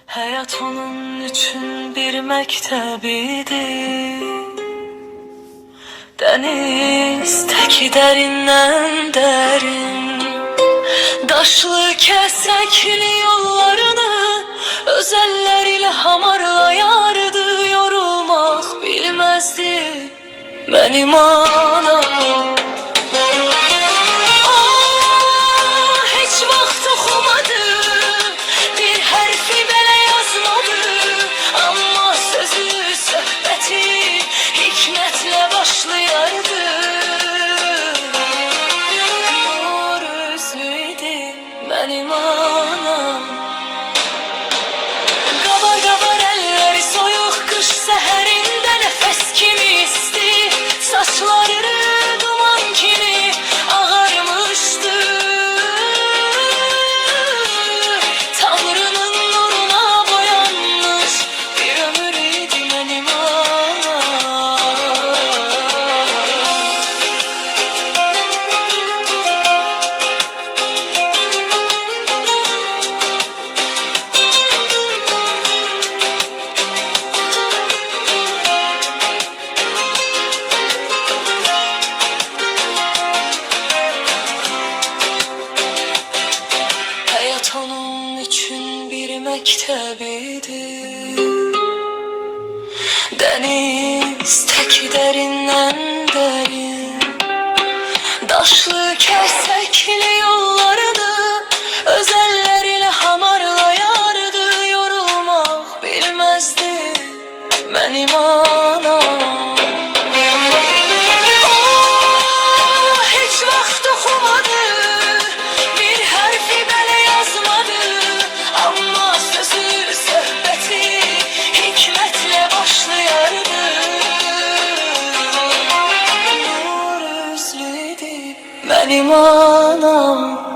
Hayat onun üçün bir mektep idi. Deniz teki derinden derin, daşlı kesekli yollarını özelleriyle hamarlayardı. Yorulmak bilmezdi benim anam. Hiç vaxt oxumadı, bir hərfi belə yazmadı. Amma sözü, söhbəti hikmətlə başlayardı. Nur üzlü idi mənim anam. Qabar qabar əlləri soyuq qış səhərində nəfəs kimi isti, saçları duman kimi ağarmışdı. Tanrının nuruna boyanmış bir ömür idi mənim anam. Hayat onun üçün bir mektep idi. Deniz teki derinden derin, daşlı kesekli yollarını özelleriyle hamarlayardı. Yorulmak bilmezdi benim anam. Hiç vaxt oxumadı, bir hərfi belə yazmadı. Amma sözü, söhbəti hikmətlə başlayardı. Nur üzlü idi mənim anam.